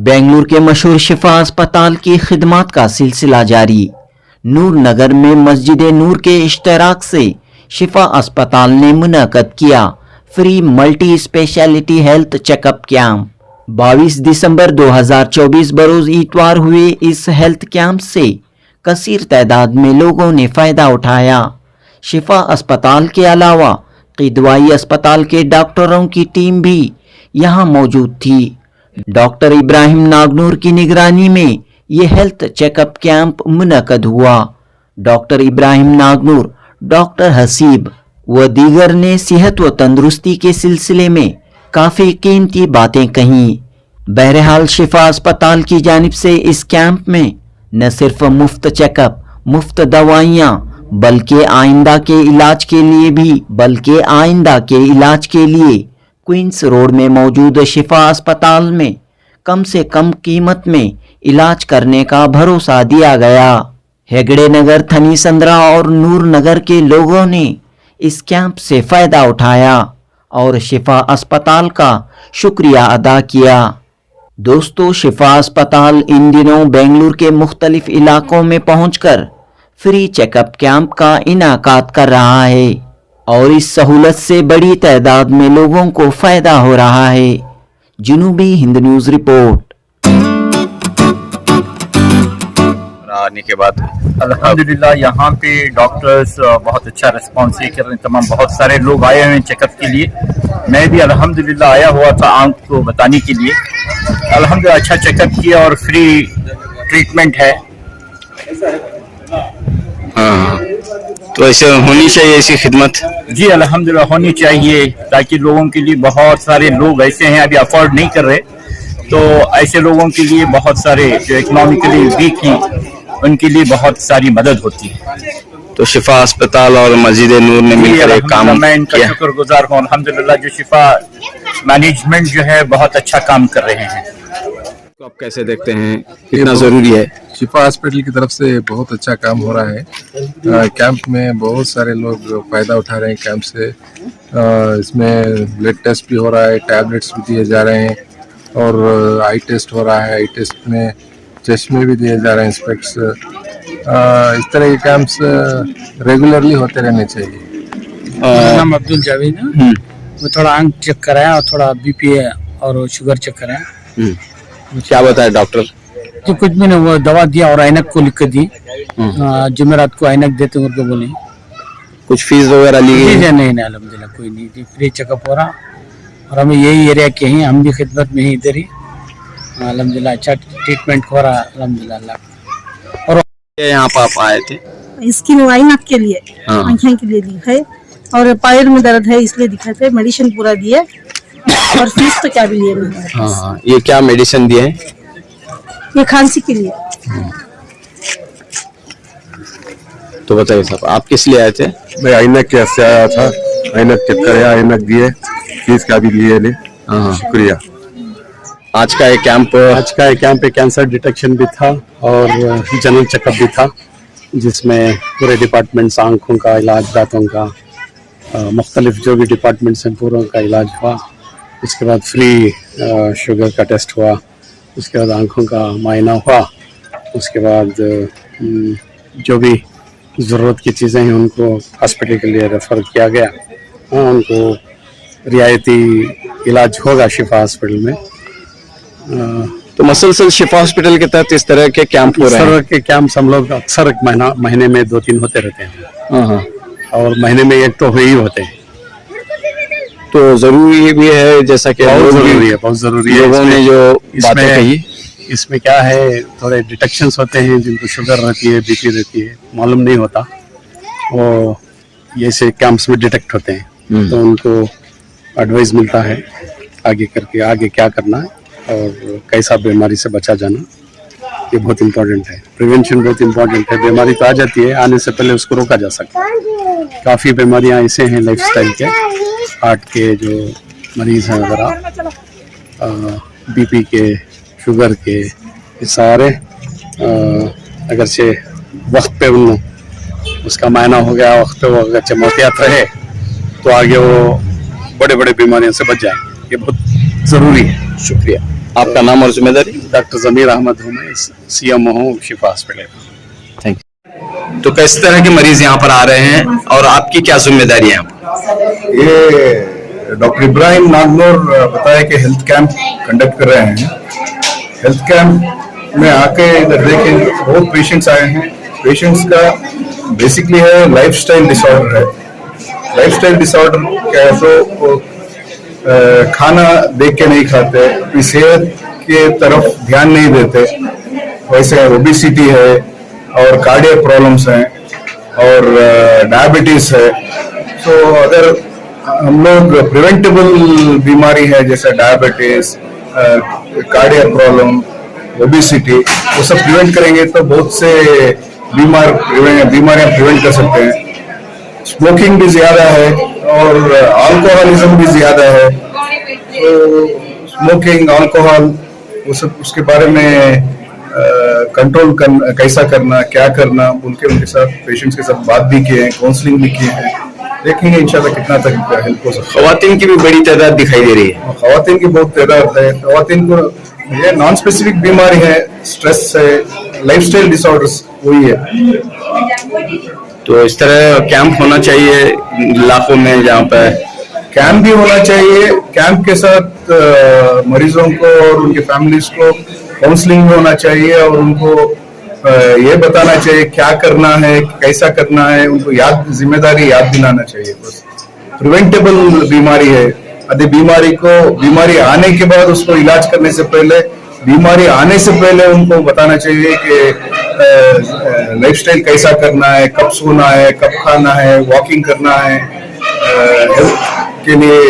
बेंगलुरु के मशहूर शिफा अस्पताल की खिदमत का सिलसिला जारी। नूर नगर में मस्जिद नूर के इश्तराक से शिफा अस्पताल ने मुनक़द किया free multi speciality health checkup camp. 22 दिसंबर 2024 बरोज इतवार हुए इस हेल्थ कैंप से कसीर तादाद में लोगों ने फ़ायदा उठाया। शिफा अस्पताल के अलावा किदवाई अस्पताल के डॉक्टरों की टीम भी यहाँ मौजूद थी। डॉक्टर इब्राहिम नागनूर की निगरानी में ये हेल्थ चेकअप कैंप मुनक़द हुआ। डॉक्टर इब्राहिम नागनूर, डॉक्टर हसीब व दीगर ने सेहत व तंदुरुस्ती के सिलसिले में काफ़ी कीमती बातें कहीं। बहरहाल शिफा अस्पताल की जानिब से इस कैंप में न सिर्फ मुफ्त चेकअप, मुफ्त दवाइयाँ बल्कि आइंदा के इलाज के लिए क्वींस रोड में मौजूद शिफा अस्पताल में कम से कम कीमत में इलाज करने का भरोसा दिया गया। हेगड़े नगर, थनी संद्रा और नूर नगर के लोगों ने इस कैंप से फ़ायदा उठाया और शिफा अस्पताल का शुक्रिया अदा किया। दोस्तों, शिफा अस्पताल इन दिनों बेंगलुरु के मुख्तलिफ इलाकों में पहुंचकर फ्री चेकअप कैंप का इनाकात कर रहा है और इस सहूलत से बड़ी तादाद में लोगों को फ़ायदा हो रहा है। जनूबी हिंद न्यूज़ रिपोर्ट। आने के बाद अल्हम्दुलिल्लाह यहाँ पे डॉक्टर्स बहुत अच्छा रिस्पॉन्स कर रहे हैं। तमाम बहुत सारे लोग आए हुए हैं चेकअप के लिए। मैं भी अल्हम्दुलिल्लाह आया हुआ था आंख को बताने के लिए। अल्हम्दुलिल्लाह अच्छा चेकअप किया और फ्री ट्रीटमेंट है। हाँ, तो ऐसे होनी चाहिए ऐसी खिदमत। जी अल्हम्दुलिल्लाह होनी चाहिए, ताकि लोगों के लिए बहुत सारे लोग ऐसे हैं अभी अफोर्ड नहीं कर रहे, तो ऐसे लोगों के लिए बहुत सारे जो इकोनॉमिकली वीक हैं उनके लिए बहुत सारी मदद होती है। तो शिफा अस्पताल और मस्जिद नूर ने मिलकर एक काम मैं इनका शुक्रगुजार हूँ। अल्हम्दुलिल्लाह जो शिफा मैनेजमेंट जो है बहुत अच्छा काम कर रहे हैं। तो आप कैसे देखते हैं, कितना जरूरी है? शिफा हॉस्पिटल की तरफ से बहुत अच्छा काम हो रहा है। कैंप में बहुत सारे लोग फायदा उठा रहे हैं कैंप से। इसमें ब्लड टेस्ट भी हो रहा है, टैबलेट्स भी दिए जा रहे हैं और आई टेस्ट हो रहा है। आई टेस्ट में चश्मे भी दिए जा रहे हैं, स्पेक्स। इस तरह के कैंप्स रेगुलरली होते रहने चाहिए। मेरा नाम अब्दुल जावेद है। वो थोड़ा आंख चेक कराया और थोड़ा बीपी और शुगर चेक कराया। क्या बताया डॉक्टर? तो कुछ भी नहीं, वो दवा दिया और ऐनक को लिख कर दी। जुमेरात को ऐनक देते उनको बोले। कुछ फीस वगैरह ली गई? नहीं अल्हम्दुलिल्लाह कोई नहीं, फ्री चेकअप हो रहा और हमें यही एरिया के हैं, हम भी खिदमत में ही इधर ही अल्हम्दुलिल्लाह अच्छा ट्रीटमेंट हो रहा अल्हम्दुलिल्लाह। और यहाँ पर आप आए थे? इसकी ऐनक के लिए, आँखें के लिए दी है और पैर में दर्द है इसलिए दिखाए थे। मेडिसिन पूरा दिए और फीस तो क्या भी लिए नहीं। हाँ, ये क्या मेडिसिन दिए हैं? ये खांसी के लिए। तो बताइए साहब, आप किस लिए आए थे? मैं ऐनक के से आया था, ऐनक चेक कराया, ऐनक दिए, फीस का भी लिए ने। शुक्रिया। आज का ये कैंप कैंसर डिटेक्शन भी था और जनरल चेकअप भी था, जिसमें पूरे डिपार्टमेंट्स, आंखों का इलाज, दांतों का, मुख्तलिफ जो भी डिपार्टमेंट्स हैं पूरों का इलाज हुआ। उसके बाद फ्री शुगर का टेस्ट हुआ। उसके बाद आंखों का मायना हुआ। उसके बाद जो भी ज़रूरत की चीज़ें हैं उनको हॉस्पिटल के लिए रेफ़र किया गया। उनको रियायती इलाज होगा शिफा हॉस्पिटल में। तो मसलसल शिफा हॉस्पिटल के तहत इस तरह के कैंप हो रहे हैं? इस तरह के कैंप्स हम लोग अक्सर महीने में 2-3 होते रहते हैं। और महीने में एक तो ही होते हैं। तो जरूरी भी है, जैसा कि बहुत जरूरी है। लोगों ने जो बातें कही, इसमें क्या है, थोड़े डिटेक्शंस होते हैं जिनको शुगर रहती है, बीपी रहती है, मालूम नहीं होता, वो ये से कैंप्स में डिटेक्ट होते हैं। तो उनको एडवाइस मिलता है आगे क्या करना है और कैसा बीमारी से बचा जाना। ये बहुत इम्पोर्टेंट है। प्रिवेंशन बहुत इम्पोर्टेंट है। बीमारी तो आ जाती है, आने से पहले उसको रोका जा सकता है। काफ़ी बीमारियां ऐसे हैं लाइफस्टाइल के, हार्ट के जो मरीज़ हैं वगैरह, बीपी के, शुगर के, ये सारे अगर से वक्त पे उसका मायना हो गया, वक्त पे वो अगर मोहतियात रहे तो आगे वो बड़े बड़े बीमारियों से बच जाए। ये बहुत ज़रूरी है। शुक्रिया। आपका नाम और जिम्मेदारी? डॉक्टर जमीर अहमद हूँ, मैं CMO हूँ शिफा हॉस्पिटल। Thank you. तो किस तरह के मरीज यहाँ पर आ रहे हैं और आपकी क्या जिम्मेदारी है? ये डॉक्टर इब्राहिम नागनूर बताया कि हेल्थ कैंप कंडक्ट कर रहे हैं। हेल्थ कैंप में आके इधर देखें बहुत पेशेंट्स आए हैं। पेशेंट्स का बेसिकली है लाइफस्टाइल डिसऑर्डर है। लाइफस्टाइल डिसऑर्डर क्या है तो खाना देख के नहीं खाते, अपनी सेहत के तरफ ध्यान नहीं देते, वैसे ओबेसिटी है और कार्डियक प्रॉब्लम्स हैं और डायबिटीज है। तो अगर हम लोग प्रिवेंटेबल बीमारी है जैसे डायबिटीज, कार्डियक प्रॉब्लम, ओबेसिटी, वो सब प्रिवेंट करेंगे तो बहुत से बीमारियां प्रिवेंट कर सकते हैं। स्मोकिंग भी ज्यादा है और अल्कोहलिज्म भी ज्यादा है। तो स्मोकिंग, अल्कोहल, उसके बारे में कंट्रोल करना, कैसा करना, क्या करना, उनके साथ पेशेंट्स के साथ बात भी किए हैं, काउंसलिंग भी किए हैं। देखेंगे इंशाल्लाह कितना तक हेल्प हो सकता है। खवातीन की भी बड़ी तादाद दिखाई दे रही है। खवातीन की बहुत तादाद है। खवातीन को ये नॉन स्पेसिफिक बीमारी है, स्ट्रेस है, लाइफस्टाइल डिसऑर्डर्स वही है। तो इस तरह कैंप होना चाहिए इलाकों में, जहाँ पे कैंप भी होना चाहिए। कैंप के साथ मरीजों को और उनके फैमिलीज को काउंसलिंग भी होना चाहिए और उनको ये बताना चाहिए क्या करना है, कैसा करना है, उनको जिम्मेदारी याद दिलाना चाहिए। बस प्रिवेंटेबल बीमारी है। यदि बीमारी आने के बाद उसको इलाज करने से पहले, बीमारी आने से पहले उनको बताना चाहिए कि लाइफस्टाइल कैसा करना है, कब सोना है, कब खाना है, वॉकिंग करना है, हेल्थ के लिए,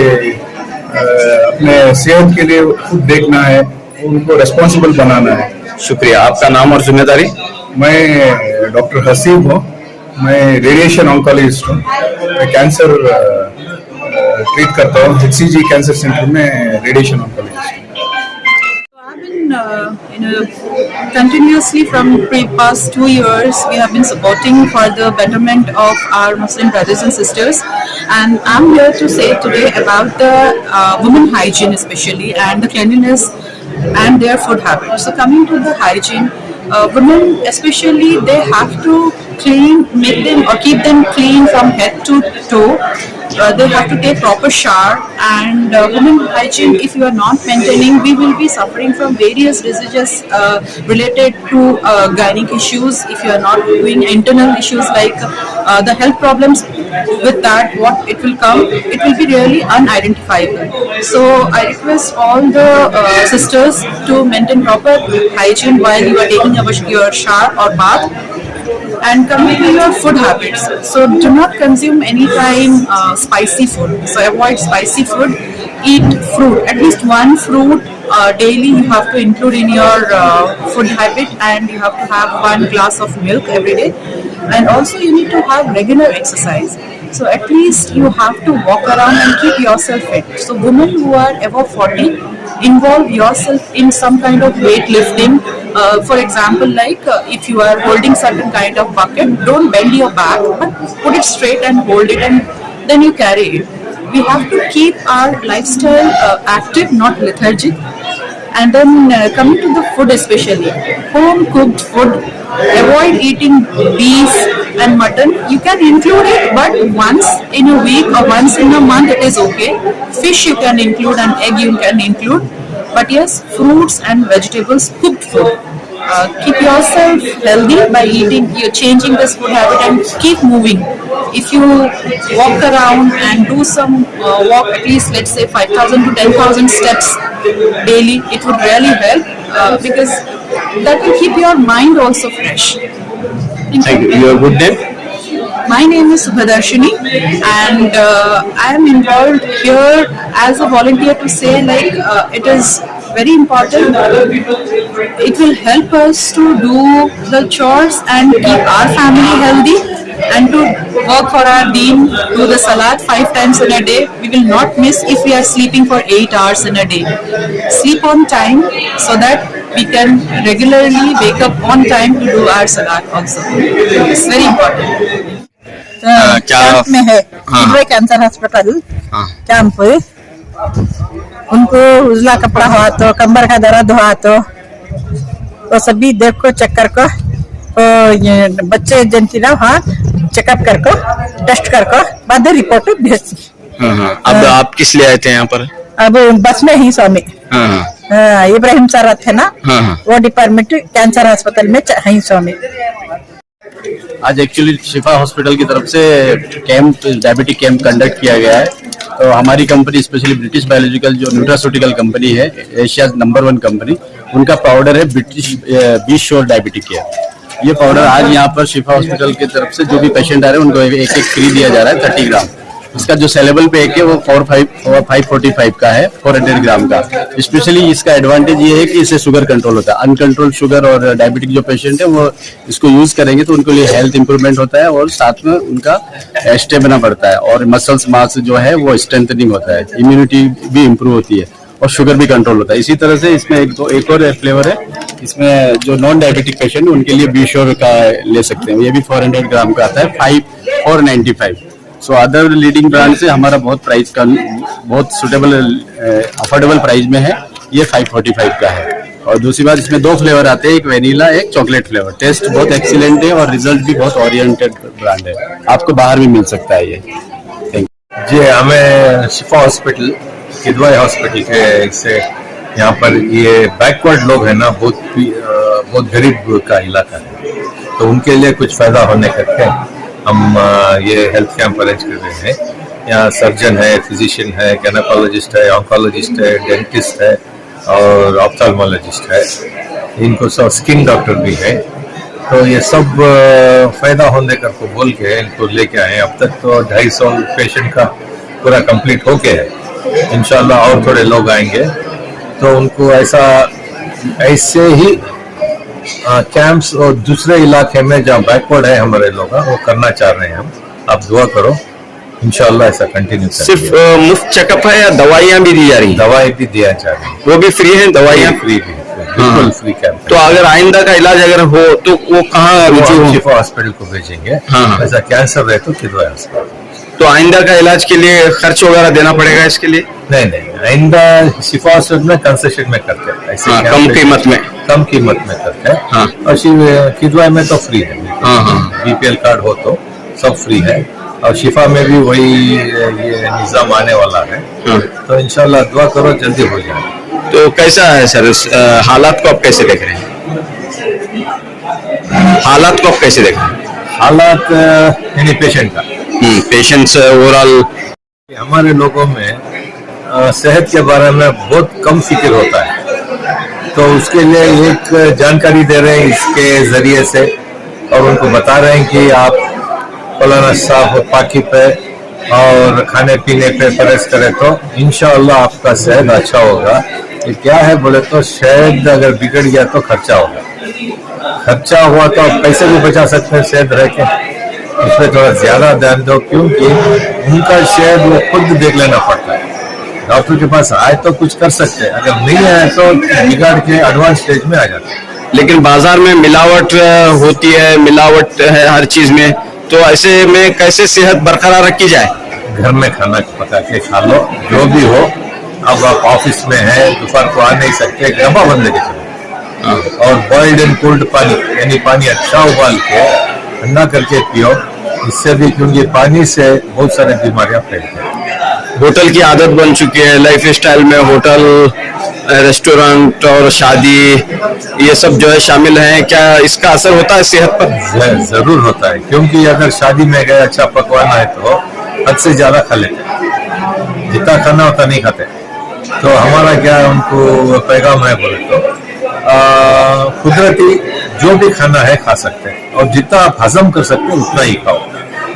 अपने सेहत के लिए खुद देखना है, उनको रिस्पॉन्सिबल बनाना है। शुक्रिया। आपका नाम और जिम्मेदारी? मैं डॉक्टर हसीब हूँ, मैं रेडिएशन ऑन्कोलॉजिस्ट हूँ। मैं कैंसर ट्रीट करता हूँ HCG कैंसर सेंटर में radiation oncologist. Continuously from past 2 years we have been supporting for the betterment of our Muslim brothers and sisters, and I'm here to say today about the women hygiene especially and the cleanliness and their food habits. So coming to the hygiene, women especially, they have to make them or keep them clean from head to toe. They have to take proper shower, and women hygiene, if you are not maintaining, we will be suffering from various diseases related to gynec issues. If you are not doing internal issues like the health problems, with that what it will come, it will be really unidentifiable. So I request all the sisters to maintain proper hygiene while you are taking your shower or bath. And coming to your food habits, so do not consume anytime spicy food. So avoid spicy food. Eat fruit, at least one fruit daily you have to include in your food habit, and you have to have 1 glass of milk every day. And also you need to have regular exercise. So at least you have to walk around and keep yourself fit. So women who are above 40, involve yourself in some kind of weightlifting. For example, like if you are holding certain kind of bucket, don't bend your back, but put it straight and hold it, and then you carry it. We have to keep our lifestyle active, not lethargic. And then coming to the food especially, home cooked food, avoid eating beef and mutton. You can include it, but once in a week or once in a month it is okay. Fish you can include, and egg you can include. But yes, fruits and vegetables, cooked food. Keep yourself healthy by changing this food habit, and keep moving. If you walk around and do some walk, at least let's say 5,000 to 10,000 steps daily, it would really help because that will keep your mind also fresh. Thank you. Your good name? My name is Subhadarshini, and I am involved here as a volunteer to say it is very important. It will help us to do the chores and keep our family healthy, and to work for our deen, do the salat 5 times in a day. We will not miss if we are sleeping for 8 hours in a day. Sleep on time so that we can regularly wake up on time to do our salat also. It's very important. क्या camp में है हाँ। Cancer hospital हाँ। Camp है उनको उजला कपड़ा हुआ तो कमर का दर्द हुआ तो सभी देख को चेक कर को ये बच्चे जिनकी ना हाँ चेकअप कर को टेस्ट कर को बाद रिपोर्ट भेज। अब आप किस लिए आए थे यहाँ पर? अब बस में ही स्वामी इब्राहिम सर थे ना, वो डिपार्टमेंट कैंसर अस्पताल में है स्वामी। आज एक्चुअली शिफा हॉस्पिटल की तरफ से कैंप, डायबिटिक कैंप कंडक्ट किया गया है। तो हमारी कंपनी स्पेशली ब्रिटिश बायोलॉजिकल जो न्यूट्रास्यूटिकल कंपनी है, एशिया नंबर 1 कंपनी, उनका पाउडर है British be sure diabetic care. ये पाउडर आज यहाँ पर शिफा हॉस्पिटल की तरफ से जो भी पेशेंट आ रहे हैं उनको एक फ्री दिया जा रहा है 30 ग्राम। इसका जो सेलेबल पैक है वो 545 का है, 400 ग्राम का। स्पेशली इसका एडवांटेज ये है कि इससे शुगर कंट्रोल होता है। अनकंट्रोल शुगर और डायबिटिक जो पेशेंट है वो इसको यूज करेंगे तो उनके लिए हेल्थ इंप्रूवमेंट होता है और साथ में उनका स्टेमिना बढ़ता है और मसल्स मास जो है वो स्ट्रेंथनिंग होता है, इम्यूनिटी भी इम्प्रूव होती है और शुगर भी कंट्रोल होता है। इसी तरह से इसमें एक और फ्लेवर है, इसमें जो नॉन डायबिटिक पेशेंट है उनके लिए बी श्योर का ले सकते हैं। ये भी 400 ग्राम का आता है, 495। सो अदर लीडिंग ब्रांड से हमारा बहुत सुटेबल अफोर्डेबल प्राइस में है। ये 545 का है। और दूसरी बात, इसमें 2 फ्लेवर आते हैं, एक वेनिला एक चॉकलेट फ्लेवर। टेस्ट बहुत एक्सीलेंट है और रिजल्ट भी बहुत ओरिएंटेड ब्रांड है, आपको बाहर भी मिल सकता है ये। थैंक यू जी, हमें शिफा हॉस्पिटल, किदवाई हॉस्पिटल के से यहाँ पर ये बैकवर्ड लोग हैं ना, बहुत गरीब का इलाका है, तो उनके लिए कुछ फायदा होने करके हम ये हेल्थ कैंप अरेंज कर रहे हैं। यहाँ सर्जन है, फिजिशियन है, गायनेकोलॉजिस्ट है, ऑन्कोलॉजिस्ट है, डेंटिस्ट है और ऑप्थेल्मोलॉजिस्ट है। इनको सब स्किन डॉक्टर भी है। तो ये सब फायदा होने कर को बोल के इनको लेके आए। अब तक तो 250 पेशेंट का पूरा कंप्लीट हो गया है। इंशाल्लाह और थोड़े लोग आएंगे तो उनको ऐसे ही कैंप्स और दूसरे इलाके में जहाँ बैकवर्ड है हमारे लोग, वो करना चाह रहे हैं हम। आप दुआ करो, इंशाल्लाह ऐसा कंटिन्यू। सिर्फ मुफ्त चेकअप है या दवाइयाँ भी दी जा रही हैं? दवाई भी दिया जा रही है, वो भी फ्री है? दवाइयाँ फ्री भी, बिल्कुल फ्री कैंप। तो अगर आइंदा का इलाज अगर हो तो वो कहाँ रुचि हो? शिफा हॉस्पिटल को भेजेंगे। ऐसा कैंसर रहे तो किदवाई हॉस्पिटल। तो आइंदा का इलाज के लिए खर्च वगैरह देना पड़ेगा इसके लिए? नहीं, आइंदा शिफा हॉस्पिटल में कंसेशन में करते हैं, ऐसे कम कीमत में करते हैं। और किदवाई में तो फ्री है, बीपीएल कार्ड हो तो सब फ्री है। और शिफा में भी वही ये निजाम आने वाला है। तो इंशाल्लाह दुआ करो जल्दी हो जाए। तो कैसा है सर, हालात को आप कैसे देख रहे हैं? हालात को आप कैसे देख रहे हैं? हालात यानी पेशेंट का, पेशेंट्स ओवरऑल हमारे लोगों में सेहत के बारे में बहुत कम फिक्र होता है। तो उसके लिए एक जानकारी दे रहे हैं इसके जरिए से और उनको बता रहे हैं कि आप फलाना साफ पाकी पे और खाने पीने पे परहेज करें तो इंशाअल्लाह आपका सेहत अच्छा होगा। ये क्या है बोले तो शायद अगर बिगड़ गया तो खर्चा होगा। खर्चा हुआ तो आप पैसे भी बचा सकते हैं सेहत रह के। उसमें थोड़ा ज्यादा ध्यान दो क्योंकि उनका शायद वो खुद देख लेना पड़ता है। डॉक्टर के पास आए तो कुछ कर सकते हैं, अगर नहीं आए तो बिगाड़ के एडवांस स्टेज में आ जाते हैं। लेकिन बाजार में मिलावट होती है, मिलावट है हर चीज में, तो ऐसे में कैसे सेहत बरकरार रखी जाए? घर में खाना पका के खा लो, जो भी हो। अब आप ऑफिस में है, दोपहर को आ नहीं सकते, डब्बा बंद लेके चलो और बॉइल्ड एंड कोल्ड पानी यानी पानी अच्छा उबाल के ठंडा करके पियो। इससे भी, क्योंकि पानी से बहुत सारी बीमारियां फैलती हैं। होटल की आदत बन चुकी है, लाइफ स्टाइल में होटल, रेस्टोरेंट और शादी ये सब जो है शामिल हैं। क्या इसका असर होता है सेहत पर? जरूर होता है, क्योंकि अगर शादी में गए अच्छा पकवान है तो हद से ज्यादा खा लेते हैं, जितना खाना होता नहीं खाते। तो हमारा क्या उनको पैगाम है बोले तो कुदरती जो भी खाना है खा सकते हैं और जितना आप हजम कर सकते हैं उतना ही खाओ।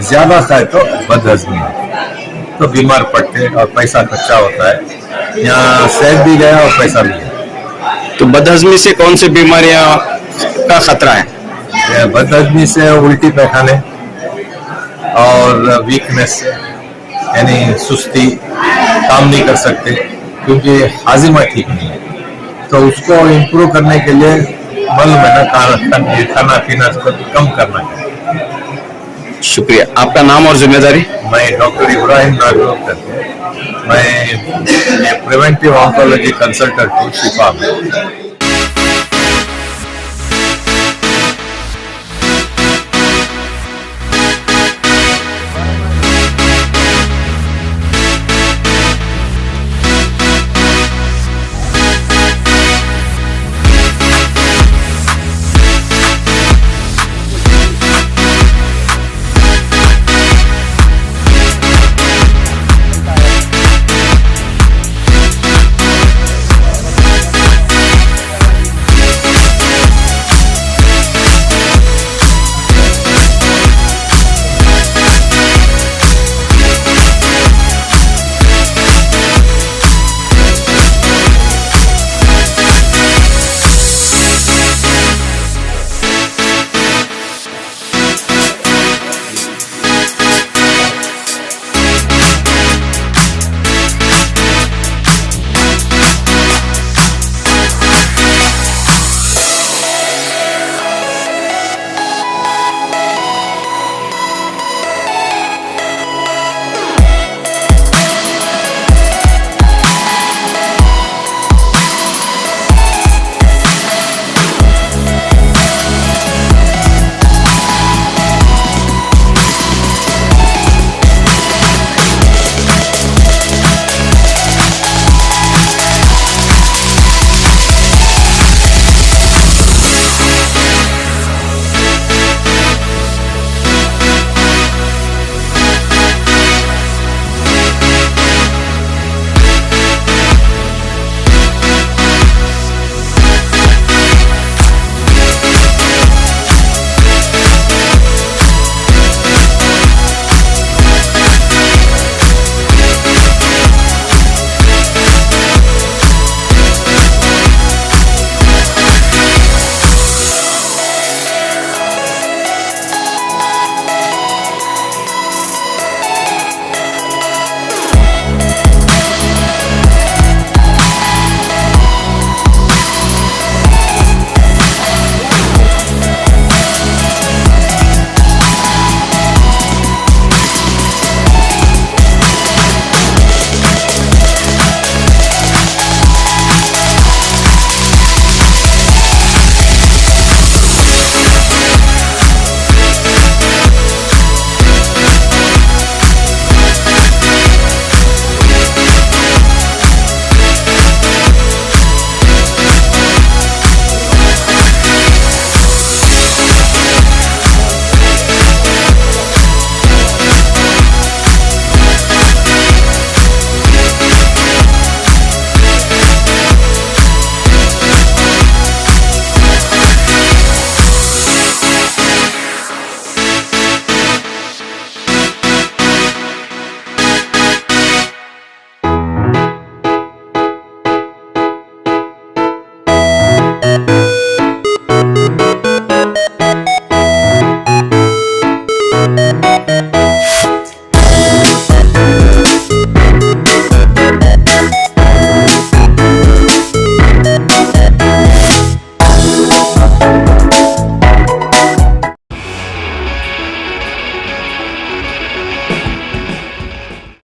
ज्यादा खाए तो बदहजमी है, तो बीमार पड़ते और पैसा खर्चा होता है। यहाँ सेहत भी गया और पैसा भी गया। तो बदहजमी से कौन सी बीमारियां का खतरा है? बदहजमी से उल्टी पैखाने और वीकनेस यानी सुस्ती, काम नहीं कर सकते क्योंकि हाजिमा ठीक नहीं है। तो उसको इम्प्रूव करने के लिए मालूम है ना, खाना पीना कम करना है। शुक्रिया। आपका नाम और जिम्मेदारी? मैं डॉक्टर इब्राहिम नागरोकर मैं प्रिवेंटिव ऑन्कोलॉजी कंसल्टेंट हूँ शिफा में।